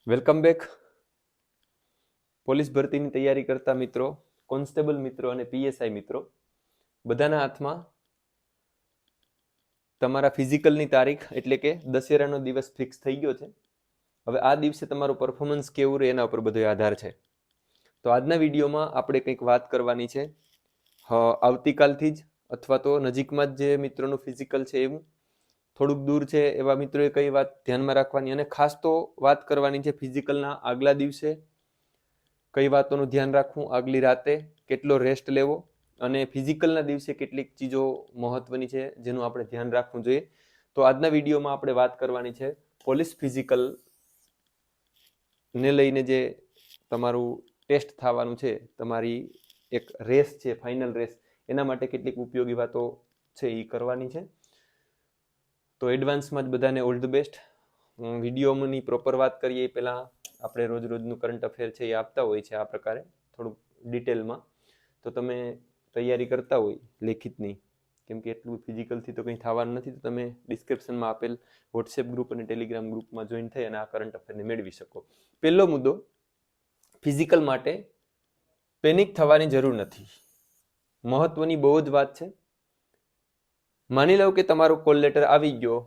Welcome back. Police ભરતીની તૈયારી કરતા મિત્રો, કોન્સ્ટેબલ મિત્રો અને પીએસઆઈ મિત્રો, બધાના હાથમાં તમારા ફિઝિકલની તારીખ એટલે કે દશેરાનો દિવસ ફિક્સ થઈ ગયો છે. હવે આ દિવસે તમારું પરફોર્મન્સ કેવું રહે એના ઉપર બધો આધાર છે. તો આજના વિડીયોમાં આપણે કંઈક વાત કરવાની છે. આવતીકાલથી જ અથવા તો નજીકમાં જ જે મિત્રોનું ફિઝિકલ છે એવું, થોડુંક દૂર છે એવા મિત્રોએ કઈ વાત ધ્યાનમાં રાખવાની, અને ખાસ તો વાત કરવાની છે ફિઝિકલના આગલા દિવસે કઈ વાતોનું ધ્યાન રાખવું, આગલી રાતે કેટલો રેસ્ટ લેવો, અને ફિઝિકલના દિવસે કેટલીક ચીજો મહત્વની છે જેનું આપણે ધ્યાન રાખવું જોઈએ. તો આજના વિડીયોમાં આપણે વાત કરવાની છે પોલીસ ફિઝિકલ ને લઈને જે તમારું ટેસ્ટ થવાનું છે, તમારી એક રેસ છે, ફાઇનલ રેસ, એના માટે કેટલીક ઉપયોગી વાતો છે એ કરવાની છે. તો એડવાન્સમાં જ બધાને ઓલ ધ બેસ્ટ. વિડીયોની પ્રોપર વાત કરીએ એ પહેલાં આપણે રોજનું કરંટ અફેર છે એ આપતા હોય છે આ પ્રકારે થોડુંક ડિટેલમાં. તો તમે તૈયારી કરતા હોય લેખિતની, કેમ કે એટલું ફિઝિકલથી તો કંઈ થવાનું નથી, તો તમે ડિસ્ક્રિપ્શનમાં આપેલ વોટ્સએપ ગ્રુપ અને ટેલિગ્રામ ગ્રુપમાં જોઈન થઈ અને આ કરંટ અફેરને મેળવી શકો. પહેલો મુદ્દો, ફિઝિકલ માટે પેનિક થવાની જરૂર નથી. મહત્વની બહુ જ વાત છે. માની લો કે તમારો કોલ લેટર આવી ગયો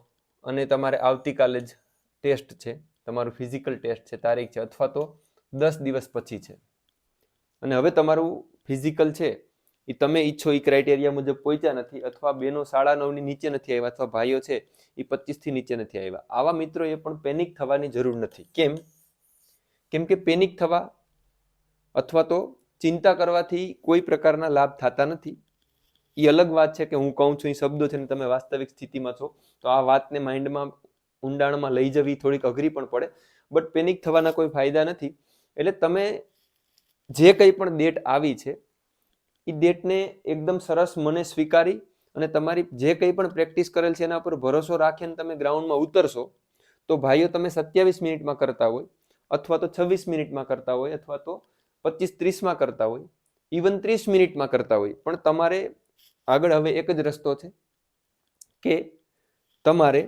અને તમારે આવતીકાલે જ ટેસ્ટ છે, તમારું ફિઝિકલ ટેસ્ટ છે, તારીખ છે, અથવા તો 10 દિવસ પછી છે, અને હવે તમારું ફિઝિકલ છે એ તમે ઈચ્છો એ ક્રાઇટેરિયા મુજબ પહોંચ્યા નથી, અથવા બેનો 9.5 નીચે નથી આવ્યા, અથવા ભાઈઓ છે એ 25 થી નીચે નથી આવ્યા, આવા મિત્રોએ પણ પેનિક થવાની જરૂર નથી. કેમ કે પેનિક થવા અથવા તો ચિંતા કરવાથી કોઈ પ્રકારના લાભ થતા નથી. એ અલગ વાત છે કે હું કહું છું એ શબ્દો છે ને તમે વાસ્તવિક સ્થિતિમાં છો, તો આ વાતને માઇન્ડમાં ઊંડાણમાં લઈ જવી થોડીક અઘરી પણ પડે. બટ પેનિક થવાના કોઈ ફાયદા નથી. એટલે તમે જે કંઈ પણ ડેટ આવી છે એ ડેટને એકદમ સરસ મને સ્વીકારી અને તમારી જે કંઈ પણ પ્રેક્ટિસ કરેલ છે એના પર ભરોસો રાખીને તમે ગ્રાઉન્ડમાં ઉતરશો, તો ભાઈઓ તમે 27 મિનિટમાં કરતા હોય, અથવા તો 26 મિનિટમાં કરતા હોય, અથવા તો 25-30માં કરતા હોય, ઇવન 30 મિનિટમાં કરતા હોય, પણ તમારે આગળ હવે એક જ રસ્તો છે કે તમારે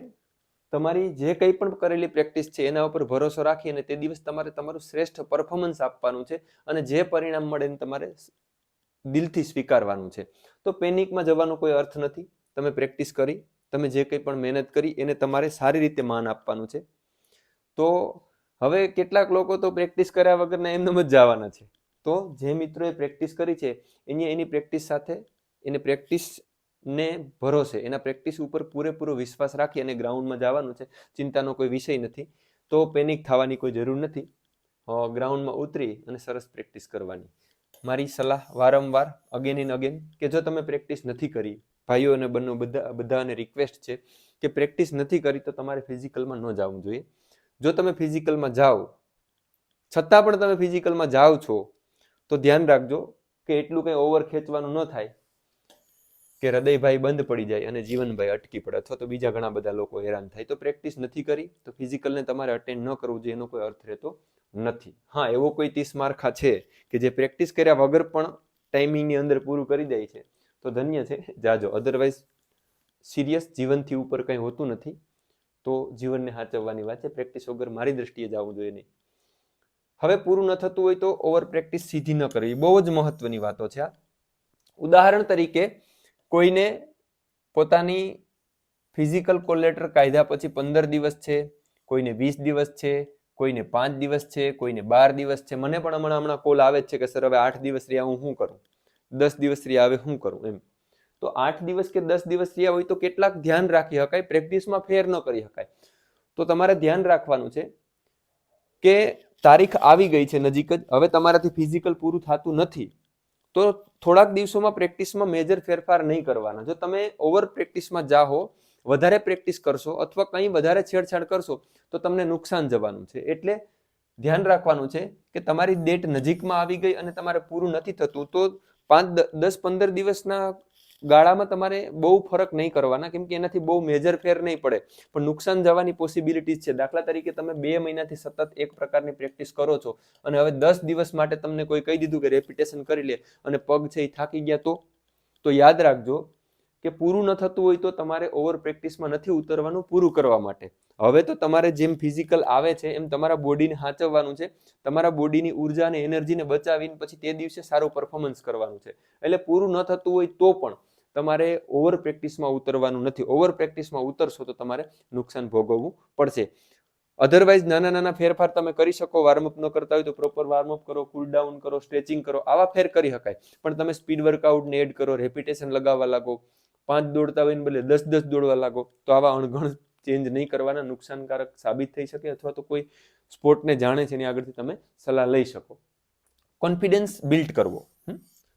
તમારી જે કંઈ પણ કરેલી પ્રેક્ટિસ છે એના ઉપર ભરોસો રાખી અને તે દિવસ તમારે તમારું શ્રેષ્ઠ પરફોર્મન્સ આપવાનું છે, અને જે પરિણામ મળે એને તમારે દિલથી સ્વીકારવાનું છે. તો પેનિકમાં જવાનો કોઈ અર્થ નથી. તમે પ્રેક્ટિસ કરી, તમે જે કંઈ પણ મહેનત કરી એને તમારે સારી રીતે માન આપવાનું છે. તો હવે કેટલાક લોકો તો પ્રેક્ટિસ કર્યા વગરના એમને જ જવાના છે. તો જે મિત્રોએ પ્રેક્ટિસ કરી છે એની પ્રેક્ટિસ સાથે એને પ્રેક્ટિસને ભરોસે એના પ્રેક્ટિસ ઉપર પૂરેપૂરો વિશ્વાસ રાખી અને ગ્રાઉન્ડમાં જવાનું છે. ચિંતાનો કોઈ વિષય નથી. તો પેનિક થવાની કોઈ જરૂર નથી. ગ્રાઉન્ડમાં ઉતરી અને સરસ પ્રેક્ટિસ કરવાની. મારી સલાહ વારંવાર અગેન એન્ડ અગેન કે જો તમે પ્રેક્ટિસ નથી કરી, ભાઈઓને બધાને રિક્વેસ્ટ છે કે પ્રેક્ટિસ નથી કરી તો તમારે ફિઝિકલમાં ન જવું જોઈએ. જો તમે ફિઝિકલમાં જાઓ છતાં પણ તમે ફિઝિકલમાં જાઓ છો તો ધ્યાન રાખજો કે એટલું કંઈ ઓવર ખેંચવાનું ન થાય કે હૃદયભાઈ બંધ પડી જાય અને જીવનભાઈ અટકી પડે, અથવા તો બીજા ઘણા બધા લોકો હેરાન થાય. તો પ્રેક્ટિસ નથી કરી તો ફિઝિકલને તમારે અટેન્ડ ન કરવું જોઈએ, એનો કોઈ અર્થ રહેતો નથી. હા, એવો કોઈ 30 માર્ખા છે કે જે પ્રેક્ટિસ કર્યા વગર પણ ટાઈમિંગની અંદર પૂરું કરી દે છે, તો ધન્ય છે, જાજો. અધરવાઇઝ સિરિયસ જીવનથી ઉપર કંઈ હોતું નથી. તો જીવનને સાચવવાની વાત છે. પ્રેક્ટિસ વગર મારી દ્રષ્ટિએ જવું જોઈએ નહીં. હવે પૂરું ન થતું હોય તો ઓવર પ્રેક્ટિસ સીધી ન કરવી. બહુ જ મહત્વની વાતો છે આ. ઉદાહરણ તરીકે કોઈને પોતાની ફિઝિકલ કોલ લેટર કાઢ્યા પછી 15 દિવસ છે, કોઈને 20 દિવસ છે, કોઈને 5 દિવસ છે, કોઈને 12 દિવસ છે. મને પણ હમણાં કોલ આવે જ છે કે સર હવે 8 દિવસ રહ્યા હું શું કરું, 10 દિવસ રહ્યા હવે શું કરું એમ. તો 8 દિવસ કે 10 દિવસ રહ્યા હોય તો કેટલાક ધ્યાન રાખી શકાય, પ્રેક્ટિસમાં ફેર ન કરી શકાય. તો તમારે ધ્યાન રાખવાનું છે કે તારીખ આવી ગઈ છે નજીક જ, હવે તમારાથી ફિઝિકલ પૂરું થતું નથી, તો થોડાક દિવસોમાં પ્રેક્ટિસમાં મેજર ફેરફાર નહીં કરવાના. જો તમે ઓવર પ્રેક્ટિસમાં જાઓ, વધારે પ્રેક્ટિસ કરશો અથવા કંઈ વધારે છેડછાડ કરશો તો તમને નુકસાન જવાનું છે. એટલે ધ્યાન રાખવાનું છે કે તમારી ડેટ નજીકમાં આવી ગઈ અને તમારે પૂરું નથી થતું તો 5-10-15 દિવસના ગાળામાં તમારે બહુ ફરક નહીં કરવાના, કેમ કે એનાથી બહુ મેજર ફેર નહીં પડે, પણ નુકસાન જવાની પોસિબિલિટીઝ છે. દાખલા તરીકે તમે 2 મહિનાથી સતત એક પ્રકારની પ્રેક્ટિસ કરો છો અને હવે 10 દિવસ માટે તમને કોઈ કહી દીધું કે રેપિટેશન કરી લે અને પગ છે એ થાકી ગયા, તો યાદ રાખજો કે પૂરું ન થતું હોય તો તમારે ઓવર પ્રેક્ટિસમાં નથી ઉતરવાનું પૂરું કરવા માટે. હવે તો તમારે જેમ ફિઝિકલ આવે છે એમ તમારા બોડીને સાચવવાનું છે, તમારા બોડીની ઉર્જા અને એનર્જીને બચાવીને પછી તે દિવસે સારું પરફોર્મન્સ કરવાનું છે. એટલે પૂરું ન થતું હોય તો પણ તમારે ઓવર પ્રેક્ટિસમાં ઉતરવાનું નથી. ઓવર પ્રેક્ટિસમાં ઉતરશો તો તમારે નુકસાન ભોગવવું પડશે. અધરવાઇઝ નાના નાના ફેરફાર તમે કરી શકો. વોર્મઅપ ન કરતા હોય તો પ્રોપર વોર્મઅપ કરો, કુલ ડાઉન કરો, સ્ટ્રેચિંગ કરો, આવા ફેર કરી શકાય. પણ તમે સ્પીડ વર્કઆઉટને એડ કરો, રેપિટેશન લગાવવા લાગો, 5 દોડતા હોય ને બદલે 10 દોડવા લાગો, તો આવા અણઘણ ચેન્જ નહીં કરવાના, નુકસાનકારક સાબિત થઈ શકે. અથવા તો કોઈ સ્પોર્ટને જાણે છે એની આગળથી તમે સલાહ લઈ શકો. કોન્ફિડન્સ બિલ્ડ કરવો.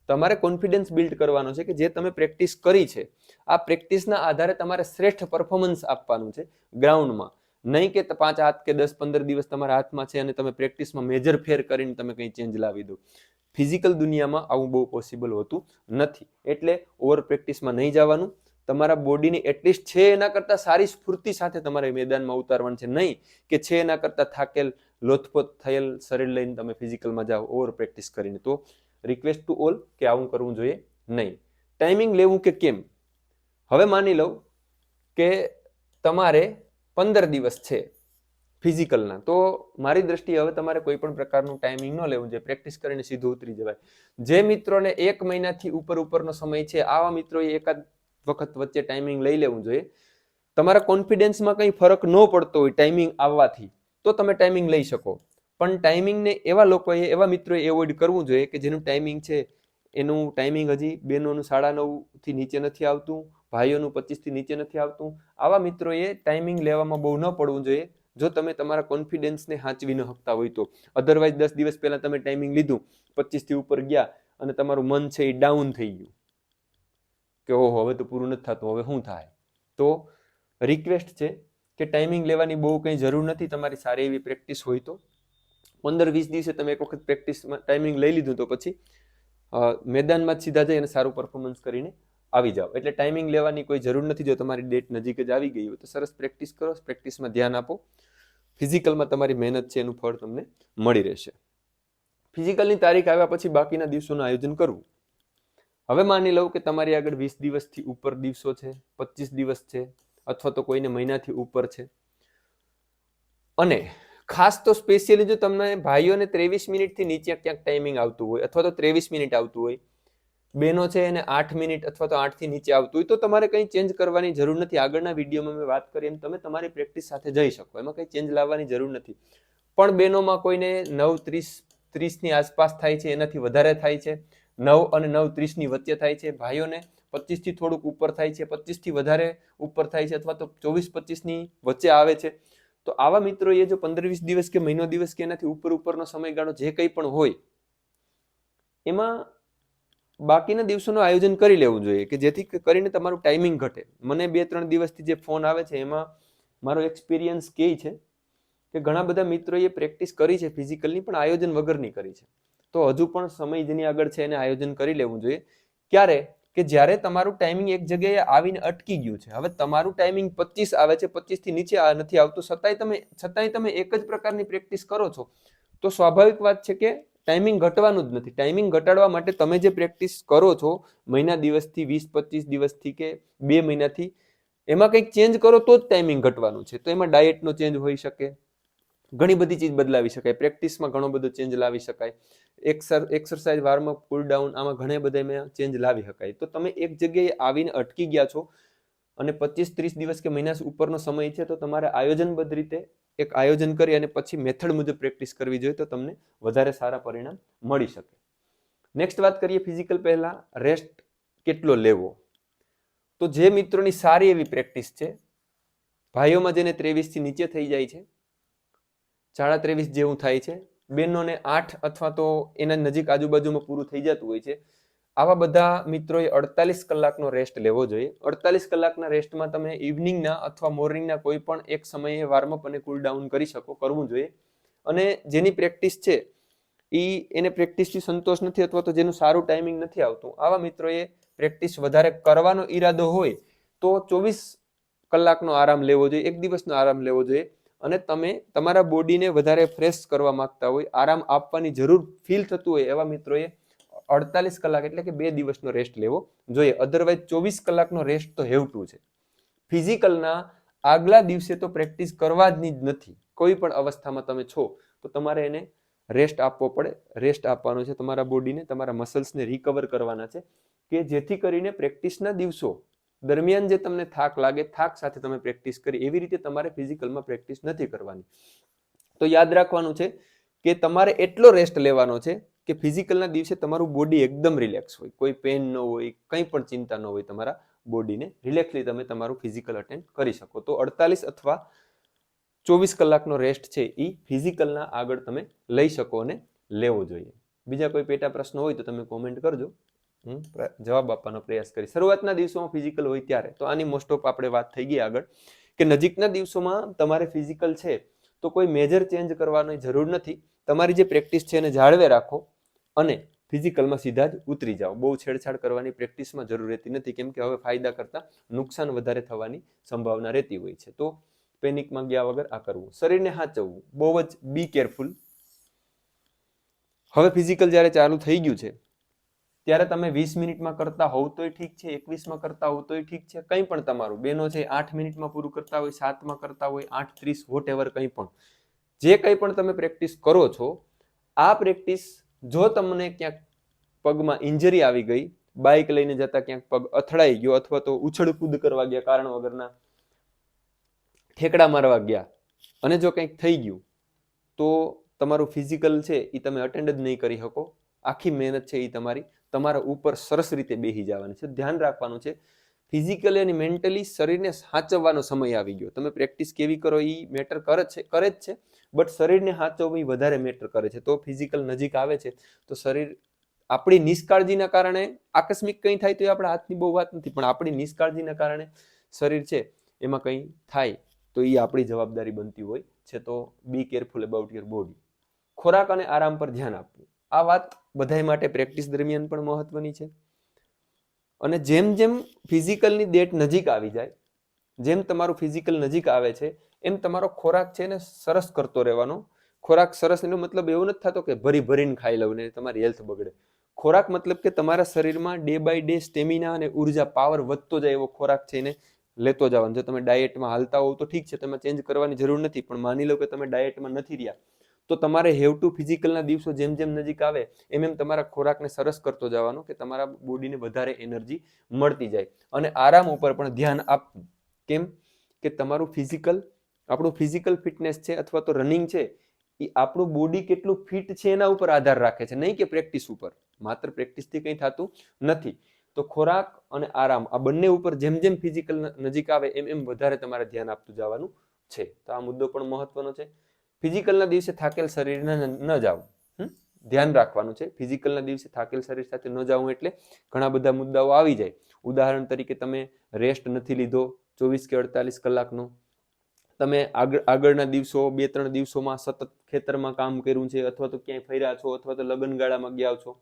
તમારે કોન્ફિડન્સ બિલ્ડ કરવાનો છે કે જે તમે પ્રેક્ટિસ કરી છે આ પ્રેક્ટિસના આધારે તમારે શ્રેષ્ઠ પરફોર્મન્સ આપવાનું છે ગ્રાઉન્ડમાં. નહીં કે 5 હાથ કે 10-15 દિવસ તમારા હાથમાં છે અને તમે પ્રેક્ટિસમાં મેજર ફેર કરીને તમે કંઈ ચેન્જ લાવી દો. ફિઝિકલ દુનિયામાં આવું બહુ પોસિબલ હોતું નથી. એટલે ઓવર પ્રેક્ટિસમાં નહીં જવાનું. તમારા બોડીની એટલીસ્ટ છે એના કરતાં સારી સ્ફૂર્તિ સાથે તમારે મેદાનમાં ઉતારવાનું છે. નહીં કે છે એના કરતાં થાકેલ લોથપોથ થયેલ શરીર લઈને તમે ફિઝિકલમાં જાઓ ઓવર પ્રેક્ટિસ કરીને. તો રિક્વેસ્ટ ટુ ઓલ કે આવું કરવું જોઈએ નહીં. ટાઈમિંગ લેવું કે કેમ? હવે માની લઉં કે તમારે 15 દિવસ છે ફિઝિકલના, તો મારી દ્રષ્ટિએ હવે તમારે કોઈ પણ પ્રકારનું ટાઈમિંગ ન લેવું જોઈએ. પ્રેક્ટિસ કરીને સીધું ઉતરી જવાય. જે મિત્રોને 1 મહિનાથી ઉપરનો સમય છે આવા મિત્રોએ એકાદ વખત વચ્ચે ટાઈમિંગ લઈ લેવું જોઈએ. તમારા કોન્ફિડન્સમાં કંઈ ફરક ન પડતો હોય ટાઈમિંગ આવવાથી તો તમે ટાઈમિંગ લઈ શકો. પણ ટાઈમિંગને એવા મિત્રોએ એવોઇડ કરવું જોઈએ કે જેનું ટાઈમિંગ છે એનું ટાઈમિંગ હજી બહેનોનું 9:30 થી નીચે નથી આવતું, ભાઈઓનું 25 થી નીચે નથી આવતું. આવા મિત્રોએ ટાઈમિંગ લેવામાં બહુ ન પડવું જોઈએ જો તમે તમારા કોન્ફિડન્સને સાચવી ન શકતા હોય તો. અધરવાઇઝ 10 દિવસ પહેલા તમે ટાઈમિંગ લીધું, 25 થી ઉપર ગયા અને તમારું મન છે એ ડાઉન થઈ ગયું કે ઓહો હવે તો પૂરું નથી થતું, હવે શું થાય? તો રિક્વેસ્ટ છે કે ટાઈમિંગ લેવાની બહુ કંઈ જરૂર નથી. તમારી સારી એવી પ્રેક્ટિસ હોય તો 15-20 દિવસે તમે એક વખત પ્રેક્ટિસમાં ટાઈમિંગ લઈ લીધું તો પછી મેદાનમાં જ સીધા જઈ અને સારું પરફોર્મન્સ કરીને આવી જાઓ. એટલે ટાઈમિંગ લેવાની કોઈ જરૂર નથી. જો તમારી ડેટ નજીક જ આવી ગઈ હોય તો સરસ પ્રેક્ટિસ કરો, પ્રેક્ટિસમાં ધ્યાન આપો. ફિઝિકલમાં તમારી મહેનત છે એનું ફળ તમને મળી રહેશે. ફિઝિકલની તારીખ આવ્યા પછી બાકીના દિવસોનું આયોજન કરવું. હવે માની લઉં કે તમારી આગળ 20 દિવસથી ઉપર દિવસો છે, 25 દિવસ છે, અથવા તો કોઈને મહિનાથી ઉપર છે. અને ખાસ તો સ્પેશિયલી જો તમને ભાઈઓને 23 મિનિટથી નીચે ક્યાંક ટાઈમિંગ આવતું હોય અથવા તો 23 મિનિટ આવતું હોય, બહેનો છે એને 8 મિનિટ અથવા તો 8 થી નીચે આવતું હોય તો તમારે કંઈ ચેન્જ કરવાની જરૂર નથી. આગળના વિડીયોમાં મેં વાત કરી એમ તમે તમારી પ્રેક્ટિસ સાથે જઈ શકો, એમાં કંઈ ચેન્જ લાવવાની જરૂર નથી. પણ બહેનોમાં કોઈને 9:30 ની આસપાસ થાય છે, એનાથી વધારે થાય છે, 9 અને 9:30 ની વચ્ચે થાય છે. ભાઈઓને 25 થી થોડુંક ઉપર થાય છે, 25 થી વધારે ઉપર થાય છે, અથવા તો 24-25 ની વચ્ચે આવે છે. તો આવા મિત્રોએ જો 15-20 દિવસ કે મહિનો દિવસ કે એનાથી ઉપરનો સમયગાળો જે કંઈ પણ હોય એમાં બાકીના દિવસોનું આયોજન કરી લેવું જોઈએ કે જેથી કરીને તમારું ટાઈમિંગ ઘટે. મને 2-3 દિવસથી જે ફોન આવે છે એમાં મારો એક્સપિરિયન્સ કહે છે કે ઘણા બધા મિત્રોએ પ્રેક્ટિસ કરી છે ફિઝિકલની પણ આયોજન વગરની કરી છે. તો હજુ પણ સમય જેની આગળ છે એને આયોજન કરી લેવું જોઈએ. ક્યારે? કે જ્યારે તમારું ટાઈમિંગ એક જગ્યાએ આવીને અટકી ગયું છે. હવે તમારું ટાઈમિંગ 25 આવે છે, 25 થી નીચે નથી આવતું, છતાંય તમે એક જ પ્રકારની પ્રેક્ટિસ કરો છો તો સ્વાભાવિક વાત છે કે ટાઈમિંગ ઘટવાનું જ નથી. ટાઈમિંગ ઘટાડવા માટે તમે જે પ્રેક્ટિસ કરો છો મહિના દિવસથી, 20-25 દિવસથી કે 2 મહિનાથી, એમાં કંઈક ચેન્જ કરો તો જ ટાઈમિંગ ઘટવાનું છે. તો એમાં ડાયટનો ચેન્જ હોઈ શકે, ઘણી બધી ચીજ બદલાવી શકાય, પ્રેક્ટિસમાં ઘણો બધો ચેન્જ લાવી શકાય, એક્સરસાઇઝ, વોર્મઅપ, કુલ ડાઉન, આમાં ઘણા બધા ચેન્જ લાવી શકાય. તો તમે એક જગ્યાએ આવીને અટકી ગયા છો અને 25-30 દિવસ કે મહિના ઉપરનો સમય છે તો તમારે આયોજનબદ્ધ રીતે એક આયોજન કરી અને પછી મેથડ મુજબ પ્રેક્ટિસ કરવી જોઈએ તો તમને વધારે સારા પરિણામ મળી શકે. નેક્સ્ટ વાત કરીએ ફિઝિકલ પહેલા રેસ્ટ કેટલો લેવો. તો જે મિત્રોની સારી એવી પ્રેક્ટિસ છે, ભાઈઓમાં જેને 23 થી નીચે થઈ જાય છે, 23.5 જેવું થાય છે, બહેનોને 8 અથવા તો એના નજીક આજુબાજુમાં પૂરું થઈ જતું હોય છે, આવા બધા મિત્રોએ 48 કલાકનો રેસ્ટ લેવો જોઈએ. 48 કલાકના રેસ્ટમાં તમે ઇવનિંગના અથવા મોર્નિંગના કોઈ પણ એક સમયે વોર્મઅપ અને કુલ ડાઉન કરવું જોઈએ. અને જેની પ્રેક્ટિસ છે એને પ્રેક્ટિસથી સંતોષ નથી અથવા તો જેનું સારું ટાઈમિંગ નથી આવતું, આવા મિત્રોએ પ્રેક્ટિસ વધારે કરવાનો ઈરાદો હોય તો 24 કલાકનો આરામ લેવો જોઈએ, એક દિવસનો આરામ લેવો જોઈએ. અને તમે તમારા બોડીને વધારે ફ્રેશ કરવા માંગતા હોય, આરામ આપવાની જરૂર ફીલ થતું હોય એવા મિત્રોએ 48 કલાક એટલે કે 2 દિવસનો રેસ્ટ લેવો જોઈએ. અધરવાઇઝ 24 કલાકનો રેસ્ટ તો હેવતું છે. ફિઝિકલના આગલા દિવસે તો પ્રેક્ટિસ કરવાની જ નથી. કોઈ પણ અવસ્થામાં તમે છો તો તમારે એને રેસ્ટ આપવો પડે. રેસ્ટ આપવાનો છે તમારા બોડીને, તમારા મસલ્સને રિકવર કરવાના છે, કે જેથી કરીને પ્રેક્ટિસના દિવસો દરમિયાન જે તમને થાક લાગે, થાક સાથે તમે પ્રેક્ટિસ કરી, એવી રીતે તમારે ફિઝિકલમાં પ્રેક્ટિસ નથી કરવાની. તો યાદ રાખવાનું છે કે તમારે એટલો રેસ્ટ લેવાનો છે કે ફિઝિકલના દિવસે તમારું બોડી એકદમ રિલેક્સ હોય, કોઈ પેન ન હોય, કંઈ પણ ચિંતા ન હોય, તમારા બોડીને રિલેક્સલી તમે તમારું ફિઝિકલ અટેન્ડ કરી શકો. તો 48 અથવા 24 કલાકનો રેસ્ટ છે એ ફિઝિકલના આગળ તમે લઈ શકો અને લેવો જોઈએ. બીજા કોઈ પેટા પ્રશ્ન હોય તો તમે કોમેન્ટ કરજો, હું જવાબ આપવાનો પ્રયાસ કરીશ. શરૂઆતના દિવસોમાં ફિઝિકલ હોય ત્યારે તો આની મોસ્ટ ઓફ આપણે વાત થઈ ગઈ આગળ, કે નજીકના દિવસોમાં તમારે ફિઝિકલ છે તો કોઈ મેજર ચેન્જ કરવાની જરૂર નથી. તમારી જે પ્રેક્ટિસ છે એને જાળવે રાખો અને ફિઝિકલમાં સીધા જ ઉતરી જાઓ. બહુ છેડછાડ કરવાની પ્રેક્ટિસમાં જરૂર રહેતી નથી, કેમ કે હવે ફાયદા કરતાં નુકસાન વધારે થવાની સંભાવના રહેતી હોય છે. તો પેનિકમાં ગયા વગર આ કરવું. શરીરને સાચવવું, બહુ જ બી કેરફુલ. હવે ફિઝિકલ જ્યારે ચાલુ થઈ ગયું છે ત્યારે તમે 20 મિનિટમાં કરતા હોવ તોય ઠીક છે, 21માં કરતા હોવ તોય ઠીક છે, કંઈ પણ તમારું. બેનો છે 8 મિનિટમાં પૂરું કરતા હોય, 7માં કરતા હોય, 8:30, વોટ કંઈ પણ, જે કંઈ પણ તમે પ્રેક્ટિસ કરો છો, આ પ્રેક્ટિસ જો તમને ક્યાંક પગમાં ઇન્જરી આવી ગઈ, બાઇક લઈને જતા ક્યાંક પગ અથડાઈ ગયો, અથવા તો ઉછળ કૂદ કરવા ગયા, કારણ વગરના ઠેકડા મારવા ગયા અને જો કંઈક થઈ ગયું તો તમારું ફિઝિકલ છે એ તમે અટેન્ડ જ નહીં કરી શકો. આખી મહેનત છે એ તમારા ઉપર સરસ રીતે બેસી જવાની છે. ધ્યાન રાખવાનું છે, ફિઝિકલી અને મેન્ટલી શરીરને સાચવવાનો સમય આવી ગયો. તમે પ્રેક્ટિસ કેવી કરો એ મેટર કરે જ છે, બટ શરીરને સાચવવું એ વધારે મેટર કરે છે. તો ફિઝિકલ નજીક આવે છે તો શરીર આપણી નિષ્કાળજીના કારણે આકસ્મિક કંઈ થાય તો એ આપણા હાથની બહુ વાત નથી, પણ આપણી નિષ્કાળજીના કારણે શરીર છે એમાં કંઈ થાય તો એ આપણી જવાબદારી બનતી હોય છે. તો be careful about your body. ખોરાક અને આરામ પર ધ્યાન આપવું, આ વાત બધાય માટે પ્રેક્ટિસ દરમિયાન પણ મહત્વની છે. અને જેમ જેમ ફિઝિકલની ડેટ નજીક આવી જાય, જેમ તમારું ફિઝિકલ નજીક આવે છે, એમ તમારો ખોરાક છે ને સરસ કરતો રહેવાનો. ખોરાક સરસ એનો મતલબ એવો નથી થતો કે ભરી ભરીને ખાઈ લઉં ને તમારી હેલ્થ બગડે. ખોરાક મતલબ કે તમારા શરીરમાં ડે બાય ડે સ્ટેમિના અને ઉર્જા, પાવર વધતો જાય એવો ખોરાક છે એને લેતો જવાનો. જો તમે ડાયટમાં હાલતા હોવ તો ઠીક છે, તમે ચેન્જ કરવાની જરૂર નથી, પણ માની લો કે તમે ડાયટમાં નથી રહ્યા તો તમારે હેવ ટુ ફિઝિકલના દિવસો જેમ જેમ નજીક આવે એમ એમ તમારા ખોરાકને સરસ કરતો જવાનો, કે તમારા બોડીને વધારે એનર્જી મળતી જાય. અને આરામ ઉપર પણ ધ્યાન આપવું. કેમ કે તમારું ફિઝિકલ, આપણું ફિઝિકલ ફિટનેસ છે અથવા તો રનિંગ છે એ આપણું બોડી કેટલું ફિટ છે એના ઉપર આધાર રાખે છે, નહીં કે પ્રેક્ટિસ ઉપર. માત્ર પ્રેક્ટિસથી કંઈ થતું નથી. તો ખોરાક અને આરામ આ બંને ઉપર જેમ જેમ ફિઝિકલ નજીક આવે એમ એમ વધારે તમારે ધ્યાન આપતું જવાનું છે. તો આ મુદ્દો પણ મહત્વનો છે. ફિઝિકલના દિવસે થાકેલ શરીરને ન જાવ, ધ્યાન રાખવાનું છે. ફિઝિકલના દિવસે થાકેલ શરીર સાથે ન જવું એટલે ઘણા બધા મુદ્દાઓ આવી જાય. ઉદાહરણ તરીકે તમે રેસ્ટ નથી લીધો 24 કે 48 કલાકનો, તમે આગળના દિવસો 2-3 દિવસોમાં સતત ખેતરમાં કામ કર્યું છે, અથવા તો ક્યાંય ફર્યા છો, અથવા તો લગ્નગાળામાં ગયા છો,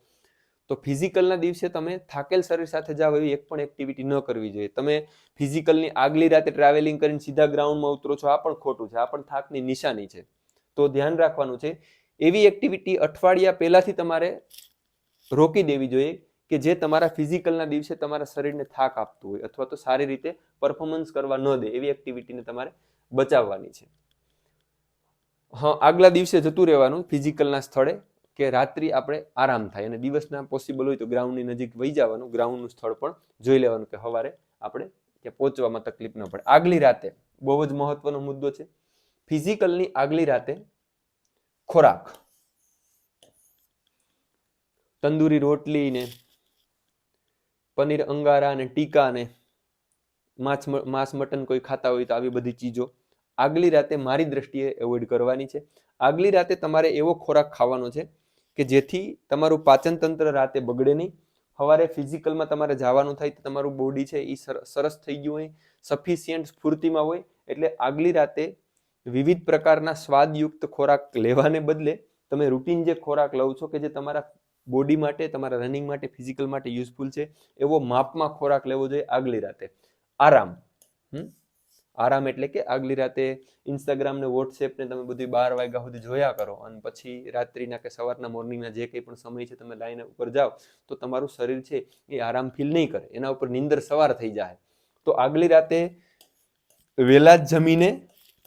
તો ફિઝિકલના દિવસે તમે થાકેલ શરીર સાથે જાઓ એવી એક પણ એક્ટિવિટી ન કરવી જોઈએ. તમે ફિઝિકલની આગલી રાતે ટ્રાવેલિંગ કરીને સીધા ગ્રાઉન્ડમાં ઉતરો છો, આ પણ ખોટું છે, આ પણ થાકની નિશાની છે. તો ધ્યાન રાખવાનું છે, એવી એક્ટિવિટી અઠવાડિયા પહેલાથી તમારે રોકી દેવી જોઈએ કે જે તમારા ફિઝિકલના દિવસે તમારા શરીરને થાક આપતું હોય, અથવા તો સારી રીતે પરફોર્મન્સ કરવા ન દે એવી એક્ટિવિટીને તમારે બચાવવાની છે. હા, આગલા દિવસે જતું રહેવાનું ફિઝિકલના સ્થળે, કે રાત્રિ આપણે આરામ થાય, અને દિવસના પોસિબલ હોય તો ગ્રાઉન્ડની નજીક વહી જવાનું, ગ્રાઉન્ડનું સ્થળ પણ જોઈ લેવાનું કે સવારે આપણે ત્યાં પહોંચવામાં તકલીફ ન પડે. આગલી રાતે બહુ જ મહત્વનો મુદ્દો છે. ફિઝિકલની આગલી રાતે ખોરાક, તંદૂરી રોટલી ને પનીર અંગારા ને ટીકા ને માંસ મટન કોઈ ખાતા હોય તો આવી બધી ચીજો આગલી રાતે મારી દ્રષ્ટિએ એવોઇડ કરવાની છે. આગલી રાતે તમારે એવો ખોરાક ખાવાનો છે કે જેથી તમારું પાચન તંત્ર રાતે બગડે નહીં. સવારે ફિઝિકલમાં તમારે જવાનું થાય તો તમારું બોડી છે એ સરસ થઈ ગયું હોય, સફિશિયન્ટ સ્ફૂર્તિમાં હોય. એટલે આગલી રાતે વિવિધ પ્રકારના સ્વાદયુક્ત ખોરાક લેવાને બદલે તમે રૂટીન જે ખોરાક લવ છો કે જે તમારા બોડી માટે, તમારા રનિંગ માટે, ફિઝિકલ માટે યુઝફુલ છે, એવો માપમાં ખોરાક લેવો જોઈએ આગલી રાતે. આરામ, આરામ એટલે કે આગલી રાતે ઇન્સ્ટાગ્રામ ને વોટ્સએપ ને તમે બધું 12 વાગ્યા સુધી જોયા કરો અને પછી રાત્રિના કે સવારના મોર્નિંગના જે કંઈ પણ સમય છે તમે લાઈન ઉપર જાઓ તો તમારું શરીર છે એ આરામ ફીલ નહીં કરે, એના ઉપર નીંદર સવાર થઈ જાય. તો આગલી રાતે વહેલા જ જમીને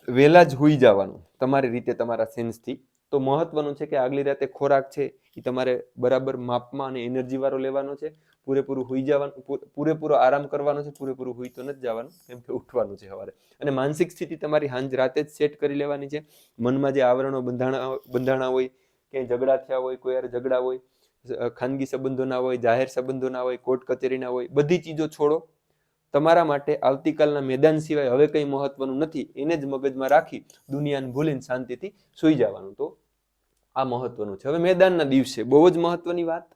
વહેલા જ હુઈ જવાનું તમારી રીતે, તમારા સેન્સથી. તો મહત્વનું છે કે આગલી રાતે ખોરાક છે એ તમારે બરાબર માપમાં અને એનર્જી વાળો લેવાનો છે. પૂરેપૂરું હુઈ જવાનું, પૂરેપૂરો આરામ કરવાનો છે. પૂરેપૂરું હુઈ તો નથી જવાનું, કેમ કે ઉઠવાનું છે સવારે. અને માનસિક સ્થિતિ તમારી હાંજ રાતે જ સેટ કરી લેવાની છે. મનમાં જે આવરણો બંધાણા હોય, ક્યાંય ઝઘડા થયા હોય, કોઈ યાર ઝઘડા હોય, ખાનગી સંબંધો ના હોય, જાહેર સંબંધો ના હોય, કોર્ટ કચેરી ના હોય, બધી ચીજો છોડો. તમારા માટે આવતીકાલના મેદાન સિવાય હવે કંઈ મહત્વનું નથી, એને જ મગજમાં રાખી દુનિયાને ભૂલીને શાંતિથી સુઈ જવાનું. તો આ મહત્વનું છે. હવે મેદાનના દિવસે બહુ જ મહત્વની વાત,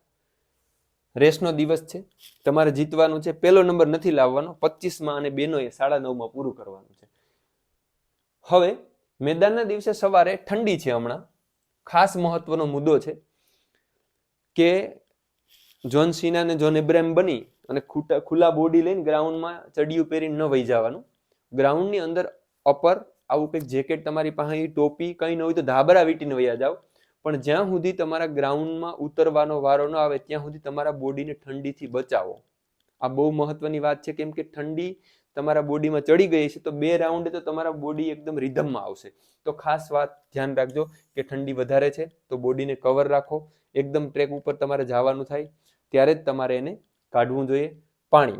રેસનો દિવસ છે, તમારે જીતવાનું છે. પહેલો નંબર નથી લાવવાનો, 25માં અને બેનોએ 9:30 પૂરું કરવાનું છે. હવે મેદાનના દિવસે સવારે ઠંડી છે, હમણાં ખાસ મહત્વનો મુદ્દો છે કે જોન સીના અને જોન એબ્રાહિમ બની અને ખુલ્લા બોડી લઈને ગ્રાઉન્ડમાં ચડિયું પહેરીને ન વહી જવાનું. ગ્રાઉન્ડની અંદર અપર આવું કંઈક જેકેટ તમારી પાસે, ટોપી કંઈ ન હોય તો ધાબરા વીટીને વયા જાવ. પણ જ્યાં સુધી તમારા ગ્રાઉન્ડમાં ઉતરવાનો વારો ન આવે ત્યાં સુધી તમારા બોડીને ઠંડીથી બચાવો. આ બહુ મહત્વની વાત છે, કેમ કે ઠંડી તમારા બોડીમાં ચડી ગઈ છે તો 2 રાઉન્ડે તો તમારા બોડી એકદમ રિધમમાં આવશે. તો ખાસ વાત ધ્યાન રાખજો કે ઠંડી વધારે છે તો બોડીને કવર રાખો. એકદમ ટ્રેક ઉપર તમારે જવાનું થાય ત્યારે જ તમારે એને કાઢવું જોઈએ. પાણી,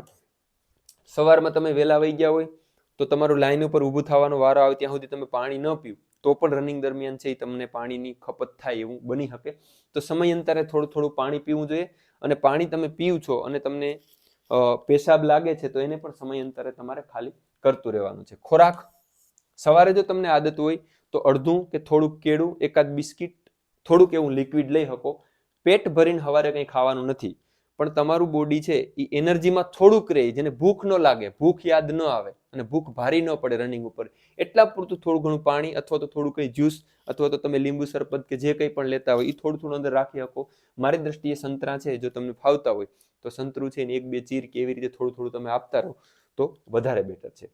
સવારમાં તમે વહેલા વહી ગયા હોય તો તમારું લાઈન ઉપર ઊભું થવાનો વારો આવે ત્યાં સુધી તમે પાણી ન પીવું તો પણ રનિંગ દરમિયાન છે તમને પાણીની ખપત થાય એવું બની શકે. તો સમયાંતરે થોડું થોડું પાણી પીવું જોઈએ. અને પાણી તમે પીવું છો અને તમને પેશાબ લાગે છે તો એને પણ સમયાંતરે તમારે ખાલી કરતું રહેવાનું છે. ખોરાક, સવારે જો તમને આદત હોય તો અડધું કે થોડુંક કેળું, એકાદ બિસ્કિટ, થોડુંક એવું લિક્વિડ લઈ શકો. પેટ ભરીને સવારે કંઈ ખાવાનું નથી, પણ તમારું બોડી છે એ એનર્જીમાં થોડુંક રહે, જેને ભૂખ ન લાગે, ભૂખ યાદ ન આવે અને ભૂખ ભારી ન પડે રનિંગ ઉપર, એટલા પૂરતું થોડું ઘણું પાણી અથવા તો થોડું કંઈ જ્યુસ અથવા તો તમે લીંબુ શરબત કે જે કંઈ પણ લેતા હોય એ થોડું થોડું અંદર રાખી શકો. મારી દ્રષ્ટિએ સંતરા છે, જો તમને ફાવતા હોય તો સંતરું છે ને 1-2 ચીર કે એવી રીતે થોડું થોડું તમે આપતા રહો તો વધારે બેટર છે.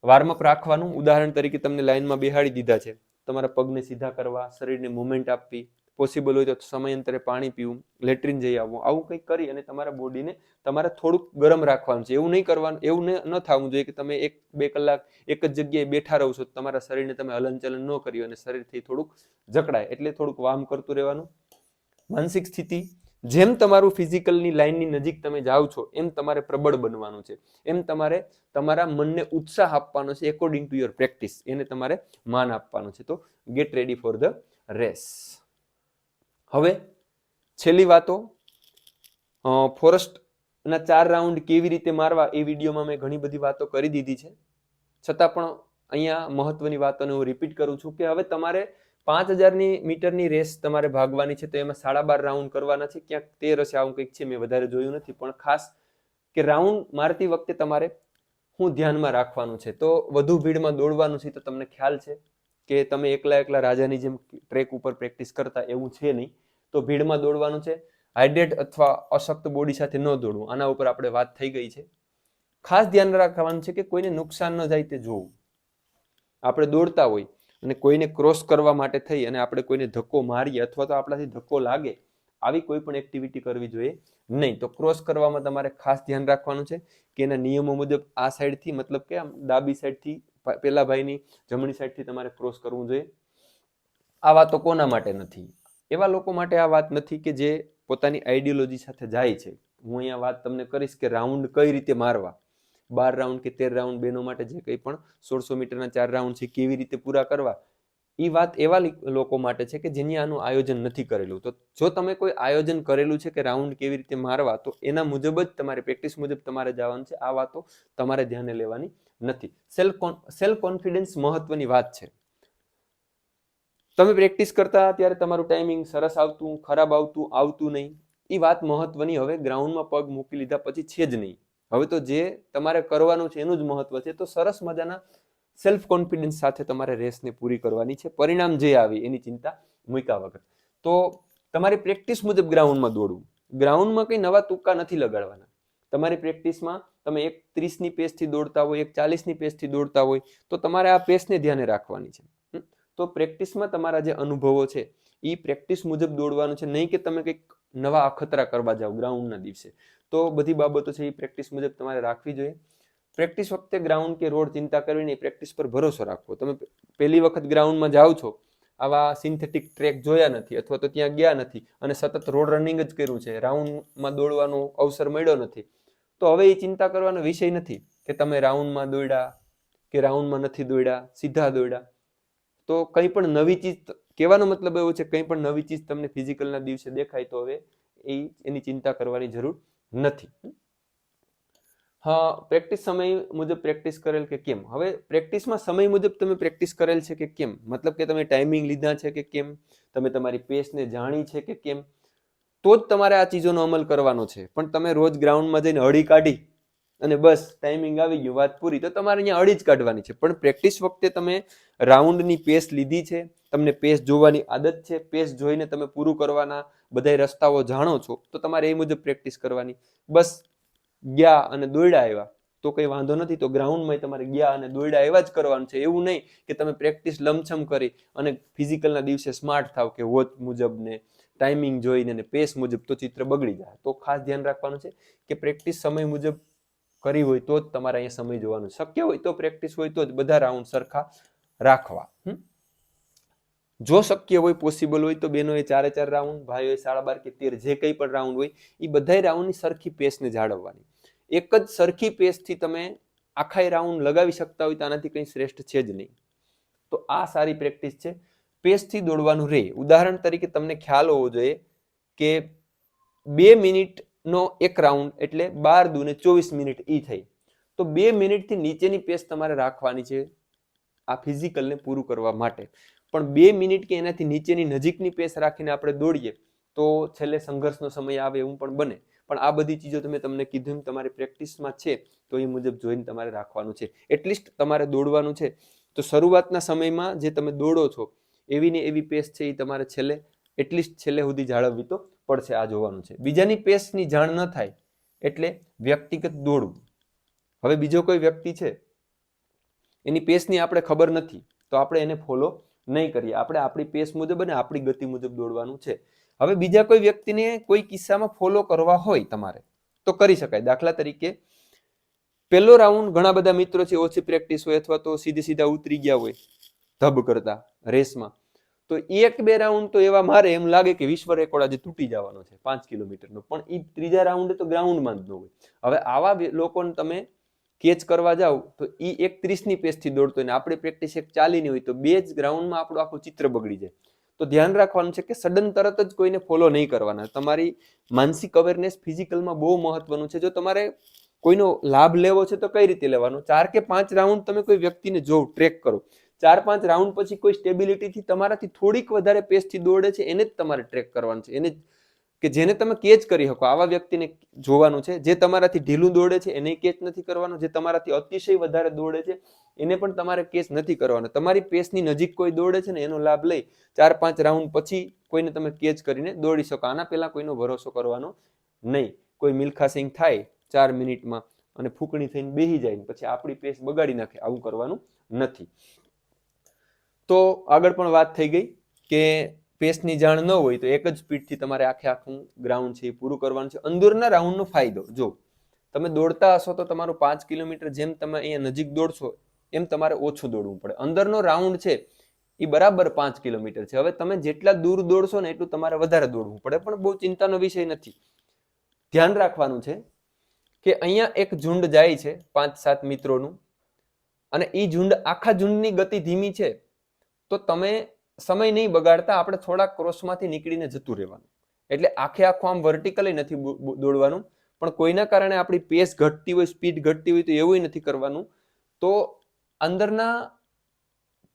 વાર્મઅપ રાખવાનું, ઉદાહરણ તરીકે તમને લાઈનમાં બેહાડી દીધા છે, તમારા પગને સીધા કરવા, શરીરને મુવમેન્ટ આપવી, પોસિબલ હોય તો સમયાંતરે પાણી પીવું, લેટ્રિન જઈ આવવું, આવું કંઈક કરી અને તમારા બોડીને તમારે થોડુંક ગરમ રાખવાનું છે. એવું નહીં કરવાનું, એવું ન થવું જોઈએ કે તમે 1-2 કલાક એક જ જગ્યાએ બેઠા રહો છો, તમારા શરીરને તમે હલનચલન ન કર્યું અને શરીરથી થોડુંક જકડાય, એટલે થોડુંક વાર્મ કરતું રહેવાનું. માનસિક સ્થિતિ, જેમ તમારું ફિઝિકલની લાઈનની નજીક તમે જાઓ છો એમ તમારે પ્રબળ બનવાનું છે, એમ તમારે તમારા મનને ઉત્સાહ આપવાનો છે. એકોર્ડિંગ ટુ યોર પ્રેક્ટિસ એને તમારે માન આપવાનું છે. તો get ready for the race. હવે છેલ્લી વાતો, ફોરેસ્ટના 4 રાઉન્ડ કેવી રીતે મારવા એ વિડીયોમાં મેં ઘણી બધી વાતો કરી દીધી છે. છતાં પણ અહીંયા મહત્વની વાતોને હું રિપીટ કરું છું કે હવે તમારે 5000 મીટરની રેસ તમારે ભાગવાની છે તો એમાં 12.5 રાઉન્ડ કરવાના છે. ક્યાંક 13 હશે, આવું કંઈક છે, મેં વધારે જોયું નથી. પણ ખાસ કે રાઉન્ડ મારતી વખતે તમારે હું ધ્યાનમાં રાખવાનું છે. તો વધુ ભીડમાં દોડવાનું છે તો તમને ખ્યાલ છે કે તમે એકલા રાજાની જેમ ટ્રેક ઉપર પ્રેક્ટિસ કરતા એવું છે નહીં. તો ભીડમાં દોડવાનું છે. હાઇડ્રેટ અથવા અશક્ત બોડી સાથે ન દોડવું, આના ઉપર આપણે વાત થઈ ગઈ છે. ખાસ ધ્યાન રાખવાનું છે કે કોઈને નુકસાન ન જાય તે જોવું. આપણે દોડતા હોય અને કોઈને ક્રોસ કરવા માટે થઈ અને આપણે કોઈને ધક્કો મારીએ અથવા તો આપણાથી ધક્કો લાગે, આવી કોઈ પણ એક્ટિવિટી કરવી જોઈએ નહીં. તો ક્રોસ કરવામાં તમારે ખાસ ધ્યાન રાખવાનું છે કે એના નિયમો મુજબ આ સાઈડથી, મતલબ કે આમ ડાબી સાઈડથી પેલા ભાઈની જમણી સાઈડથી તમારે ક્રોસ કરવું જોઈએ. આ વાતો કોના માટે નથી? એવા લોકો માટે આ વાત નથી કે જે પોતાની આઈડિયોલોજી સાથે જાય છે. હું અહીંયા વાત તમને કરીશ કે રાઉન્ડ કઈ રીતે મારવા, 12 રાઉન્ડ કે 13 રાઉન્ડ બેનો માટે જે કંઈ પણ 1600 મીટરના 4 રાઉન્ડ છે કેવી રીતે પૂરા કરવા, એ વાત એવા લોકો માટે છે કે જેની આનું આયોજન નથી કરેલું. તો જો તમે કોઈ આયોજન કરેલું છે કે રાઉન્ડ કેવી રીતે મારવા, તો એના મુજબ જ તમારે પ્રેક્ટિસ મુજબ તમારે જવાનું છે. આ વાતો તમારે ધ્યાને લેવાની નથી. સેલ્ફ કોન્ફિડન્સ મહત્વની વાત છે. તમે પ્રેક્ટિસ કરતા ત્યારે તમારું ટાઈમિંગ સરસ આવતું, ખરાબ આવતું નહીં, એ વાત મહત્વની હવે ગ્રાઉન્ડમાં પગ મૂકી લીધા પછી છે જ નહીં. હવે તો જે તમારે કરવાનું છે એનું જ મહત્વ છે. તો સરસ મજાના સેલ્ફ કોન્ફિડન્સ સાથે તમારે રેસને પૂરી કરવાની છે. પરિણામ જે આવે એની ચિંતા મૂક્યા વગર. તો તમારી પ્રેક્ટિસ મુજબ ગ્રાઉન્ડમાં દોડવું. ગ્રાઉન્ડમાં કંઈ નવા તુક્કા નથી લગાડવાના. તમારી પ્રેક્ટિસમાં તમે 1:30ની પેસથી દોડતા હોય, 1:40ની પેસથી દોડતા હોય તો તમારે આ પેસને ધ્યાને રાખવાની છે. તો પ્રેક્ટિસમાં તમારા જે અનુભવો છે એ પ્રેક્ટિસ મુજબ દોડવાનું છે, નહીં કે તમે કંઈક નવા અખતરા કરવા જાઓ ગ્રાઉન્ડના દિવસે. તો બધી બાબતો છે એ પ્રેક્ટિસ મુજબ તમારે રાખવી જોઈએ. પ્રેક્ટિસ વખતે ગ્રાઉન્ડ કે રોડ ચિંતા કરવી નહીં, પ્રેક્ટિસ પર ભરોસો રાખવો. તમે પહેલી વખત ગ્રાઉન્ડમાં જાઓ છો, આવા સિન્થેટિક ટ્રેક જોયા નથી અથવા તો ત્યાં ગયા નથી અને સતત રોડ રનિંગ જ કર્યું છે, રાઉન્ડમાં દોડવાનો અવસર મળ્યો નથી, તો હવે એ ચિંતા કરવાનો વિષય નથી કે તમે રાઉન્ડમાં દોડ્યા કે રાઉન્ડમાં નથી દોડ્યા, સીધા દોડ્યા. તો કંઈ પણ નવી ચીજ, કહેવાનો મતલબ એવો છે, કંઈ પણ નવી ચીજ તમને ફિઝિકલના દિવસે દેખાય તો હવે એની ચિંતા કરવાની જરૂર નથી. હા, પ્રેક્ટિસ સમય મુજબ પ્રેક્ટિસ કરેલ કે કેમ? હવે પ્રેક્ટિસમાં સમય મુજબ તમે પ્રેક્ટિસ કરેલ છે કે કેમ, મતલબ કે તમે ટાઈમિંગ લીધા છે કે કેમ, તમે તમારી પેસને જાણી છે કે કેમ, તો જ તમારે આ ચીજોનો અમલ કરવાનો છે. પણ તમે રોજ ગ્રાઉન્ડમાં જઈને હળી કાઢી અને બસ ટાઈમિંગ આવી ગયું, વાત પૂરી, તો તમારે અહીંયા હળી જ કાઢવાની છે. પણ પ્રેક્ટિસ વખતે તમે રાઉન્ડની પેસ લીધી છે, તમને પેસ જોવાની આદત છે, પેસ જોઈને તમે પૂરું કરવાના બધા રસ્તાઓ જાણો છો, તો તમારે એ મુજબ પ્રેક્ટિસ કરવાની. બસ ગયા અને દોડ્યા આવ્યા તો કંઈ વાંધો નથી, તો ગ્રાઉન્ડમાં તમારે ગયા અને દોડ્યા આવ્યા જ કરવાનું છે. એવું નહીં કે તમે પ્રેક્ટિસ લમછમ કરી અને ફિઝિકલના દિવસે સ્માર્ટ થાવ કે વોચ મુજબ ને ટાઈમિંગ જોઈને ને પેસ મુજબ, તો ચિત્ર બગડી જાય. તો ખાસ ધ્યાન રાખવાનું છે કે પ્રેક્ટિસ સમય મુજબ કરી હોય તો જ તમારે અહીંયા સમય જોવાનું. શક્ય હોય તો પ્રેક્ટિસ હોય તો જ બધા રાઉન્ડ સરખા રાખવા. જો શક્ય હોય, પોસિબલ હોય તો બહેનોએ 4 રાઉન્ડ, ભાઈઓએ 12.5 કે 13, જે કંઈ પણ રાઉન્ડ હોય એ બધા રાઉન્ડની સરખી પેસને જાળવવાની. એક જ સરખી પેસથી તમે આખા રાઉન્ડ લગાવી શકતા હોય તો આનાથી કંઈ શ્રેષ્ઠ છે જ નહીં. તો આ સારી પ્રેક્ટિસ છે. પેસથી દોડવાનું રહે. ઉદાહરણ તરીકે તમને ખ્યાલ હોવો જોઈએ કે 2 મિનિટનો એક રાઉન્ડ એટલે 12 દુને 24 મિનિટ ઈ થઈ. તો 2 મિનિટથી નીચેની પેસ તમારે રાખવાની છે આ ફિઝિકલને પૂરું કરવા માટે. પણ 2 મિનિટ કે એનાથી નીચેની નજીકની પેસ રાખીને આપણે દોડીએ તો છેલ્લે સંઘર્ષનો સમય આવે એવું પણ બને. પણ આ બધી ચીજો તમને કીધું તમારી પ્રેક્ટિસમાં છે તો એ મુજબ જોઈને તમારે રાખવાનું છે. એટલીસ્ટ તમારે દોડવાનું છે તો શરૂઆતના સમયમાં જે તમે દોડો છો એવી ને એવી પેસ છે એ તમારે એટલીસ્ટ છેલ્લે સુધી જાળવવી તો પડશે. આ જોવાનું છે. બીજાની પેસની જાણ ન થાય એટલે વ્યક્તિગત દોડવું. હવે બીજો કોઈ વ્યક્તિ છે, એની પેસની આપણે ખબર નથી તો આપણે એને ફોલો નહીં કરીએ. આપણે આપણી પેસ મુજબ અને આપણી ગતિ મુજબ દોડવાનું છે. હવે બીજા કોઈ વ્યક્તિને કોઈ કિસ્સામાં ફોલો કરવા હોય તમારે તો કરી શકાય. દાખલા તરીકે પહેલો રાઉન્ડ ઘણા બધા મિત્રો છે, ઓછી પ્રેક્ટિસ હોય અથવા તો સીધા ઉતરી ગયા હોય ધબ કરતા રેસમાં, તો 1-2 રાઉન્ડ તો એવા મારે એમ લાગે કે વિશ્વ રેકોર્ડ આજે તૂટી જવાનો છે 5 કિલોમીટરનો, પણ એ ત્રીજા રાઉન્ડે તો ગ્રાઉન્ડમાં જ ન હોય. હવે આવા લોકોને તમે કેચ કરવા જાવ તો એ 1:30ની પેસથી દોડતો હોય ને આપણી પ્રેક્ટિસ 1:40ની હોય તો બે જ ગ્રાઉન્ડમાં આપણું આખું ચિત્ર બગડી જાય. તો ધ્યાન રાખવાનું છે કે સડન તરત જ કોઈને ફોલો નહીં કરવાના. તમારી માનસિક અવેરનેસ ફિઝિકલમાં બહુ મહત્વનું છે. જો તમારે કોઈનો લાભ લેવો છે તો કઈ રીતે લેવાનો? 4 કે 5 રાઉન્ડ તમે કોઈ વ્યક્તિને જો ટ્રેક કરો, 4-5 રાઉન્ડ પછી કોઈ સ્ટેબિલિટીથી તમારાથી થોડીક વધારે પેસથી દોડે છે એને જ તમારે ટ્રેક કરવાનું છે. એને કે જેને તમે કેચ કરી શકો આવા વ્યક્તિને જોવાનું છે. જે તમારાથી ઢીલું દોડે છે એને કેચ નથી કરવાનું, જે તમારાથી અતિશય વધારે દોડે છે એને પણ તમારે કેચ નથી કરવાનો. તમારી પેસની નજીક કોઈ દોડે છે ને એનો લાભ લઈ 4-5 રાઉન્ડ પછી કોઈને તમે કેચ કરીને દોડી શકો. આના પહેલા કોઈનો ભરોસો કરવાનો નહીં. કોઈ મિલ્ખા સિંહ થાય 4 મિનિટમાં અને ફૂંકણી થઈને બેહી જાય પછી આપણી પેસ બગાડી નાખે, આવું કરવાનું નથી. તો આગળ પણ વાત થઈ ગઈ કે પેસની જાણ ન હોય તો એક જ સ્પીડથી તમારે આખું ગ્રાઉન્ડ છે એ પૂરું કરવાનું છે. અંદરના રાઉન્ડનો ફાયદો, જો તમે દોડતા હશો તો તમારું 5 કિલોમીટર જેમ તમે અહીંયા નજીક દોડશો એમ તમારે ઓછું દોડવું પડે. અંદરનો રાઉન્ડ છે એ બરાબર 5 કિલોમીટર છે. હવે તમે જેટલા દૂર દોડશો ને એટલું તમારે વધારે દોડવું પડે, પણ બહુ ચિંતાનો વિષય નથી. ધ્યાન રાખવાનું છે કે અહીંયા એક ઝુંડ જાય છે 5-7 મિત્રોનું અને એ ઝુંડ આખા ઝુંડની ગતિ ધીમી છે તો તમે સમય નહીં બગાડતા આપણે થોડા ક્રોસમાંથી નીકળીને જતું રહેવાનું. એટલે આખું આમ વર્ટિકલી નથી દોડવાનું, પણ કોઈના કારણે આપણી પેસ ઘટતી હોય, સ્પીડ ઘટતી હોય તો એવું નથી કરવાનું. તો અંદરના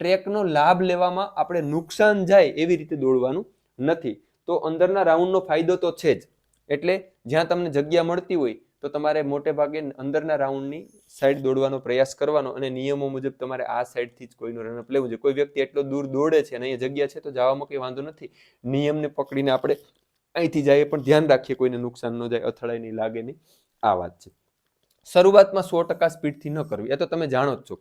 ટ્રેકનો લાભ લેવામાં આપણે નુકસાન જાય એવી રીતે દોડવાનું નથી. તો અંદરના રાઉન્ડનો ફાયદો તો છે જ. એટલે જ્યાં તમને જગ્યા મળતી હોય તો તમારે મોટે ભાગે અંદરના રાઉન્ડની સાઈડ દોડવાનો પ્રયાસ કરવાનો અને નિયમો મુજબ તમારે આ સાઈડથી જ કોઈનું રનઅપ લેવું છે. કોઈ વ્યક્તિ એટલો દૂર દોડે છે અને અહીંયા જગ્યા છે તો જવામાં કંઈ વાંધો નથી. નિયમને પકડીને આપણે અહીંથી જઈએ પણ ધ્યાન રાખીએ કોઈને નુકસાન ન જાય, અથડાઈ નહીં, લાગે નહીં. આ વાત છે. શરૂઆતમાં 100% સ્પીડથી ન કરવી, એ તો તમે જાણો જ છો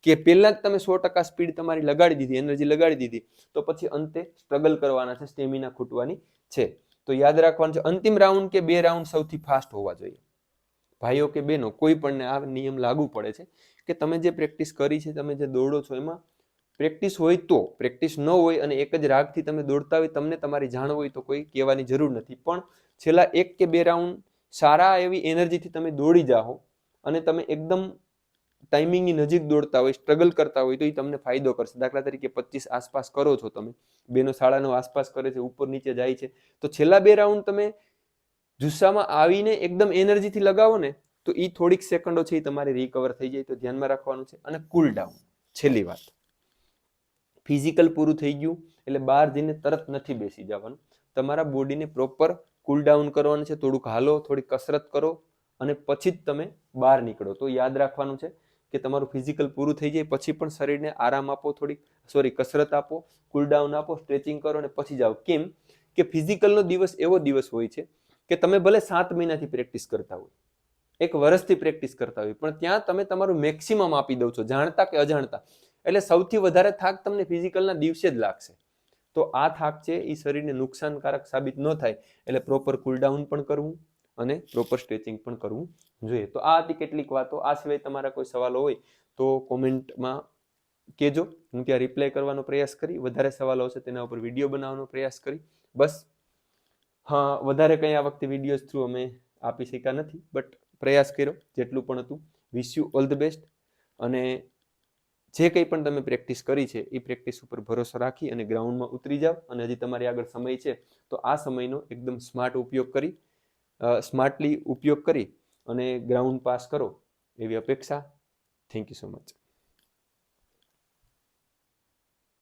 કે પહેલા જ તમે 100% સ્પીડ તમારી લગાડી દીધી, એનર્જી લગાડી દીધી તો પછી અંતે સ્ટ્રગલ કરવાના છે, સ્ટેમિના ખૂટવાની છે. તો યાદ રાખવાનું છે અંતિમ રાઉન્ડ કે 2 રાઉન્ડ સૌથી ફાસ્ટ હોવા જોઈએ. ભાઈઓ કે બહેનો કોઈ પણને આ નિયમ લાગુ પડે છે કે તમે જે પ્રેક્ટિસ કરી છે, તમે જે દોડો છો એમાં પ્રેક્ટિસ હોય તો, પ્રેક્ટિસ ન હોય અને એક જ રાગથી તમે દોડતા હોય, તમને તમારી જાણ હોય તો કોઈ કહેવાની જરૂર નથી, પણ છેલ્લા 1 કે 2 રાઉન્ડ સારા એવી એનર્જીથી તમે દોડી જાઓ અને તમે એકદમ ટાઈમિંગની નજીક દોડતા હોય, સ્ટ્રગલ કરતા હોય તો એ તમને ફાયદો કરશે. દાખલા તરીકે 25 આસપાસ કરો છો તમે, બેનો 9.5 આસપાસ કરે છે, ઉપર નીચે જાય છે, તો છેલ્લા 2 રાઉન્ડ તમે જુસ્સામાં આવીને એકદમ એનર્જીથી લગાવો ને તો એ થોડીક સેકન્ડો છે એ તમારી રિકવર થઈ જાય. તો ધ્યાનમાં રાખવાનું છે. અને કુલ ડાઉન, છેલ્લી વાત, ફિઝિકલ પૂરું થઈ ગયું એટલે બહાર જઈને તરત નથી બેસી જવાનું. તમારા બોડીને પ્રોપર કુલ ડાઉન કરવાનું છે. થોડુંક હાલો, થોડી કસરત કરો અને પછી જ તમે બહાર નીકળો. તો યાદ રાખવાનું છે કે તમારું ફિઝિકલ પૂરું થઈ જાય પછી પણ શરીરને આરામ આપો, કસરત આપો, કુલ ડાઉન આપો, સ્ટ્રેચિંગ કરો અને પછી જાઓ. કેમ કે ફિઝિકલનો દિવસ એવો દિવસ હોય છે કે તમે ભલે 7 મહિનાથી પ્રેક્ટિસ કરતા હોય, 1 વર્ષથી પ્રેક્ટિસ કરતા હોય, પણ ત્યાં તમે તમારું મેક્સિમમ આપી દો છો, જાણતા કે અજાણતા. એટલે સૌથી વધારે થાક તમને ફિઝિકલના દિવસે જ લાગશે. તો આ થાક છે એ શરીરને નુકસાનકારક સાબિત ન થાય એટલે પ્રોપર કુલ ડાઉન પણ કરવું અને પ્રોપર સ્ટ્રેચિંગ પણ કરવું જોઈએ. તો આ હતી કેટલીક વાતો. આ સિવાય તમારા કોઈ સવાલો હોય તો કોમેન્ટમાં કહેજો. હું ત્યાં રિપ્લાય કરવાનો પ્રયાસ કરી, વધારે સવાલો હશે તેના ઉપર વિડીયો બનાવવાનો પ્રયાસ કરી. બસ હા, વધારે કંઈ આ વખતે વિડીયોઝ થ્રુ અમે આપી શક્યા નથી, બટ પ્રયાસ કર્યો જેટલું પણ હતું. Wish you all the best. અને જે કંઈ પણ તમે પ્રેક્ટિસ કરી છે એ પ્રેક્ટિસ ઉપર ભરોસો રાખી અને ગ્રાઉન્ડમાં ઉતરી જાઓ. અને હજી તમારી આગળ સમય છે તો આ સમયનો એકદમ સ્માર્ટલી ઉપયોગ કરી અને ગ્રાઉન્ડ પાસ કરો એવી અપેક્ષા. Thank you so much.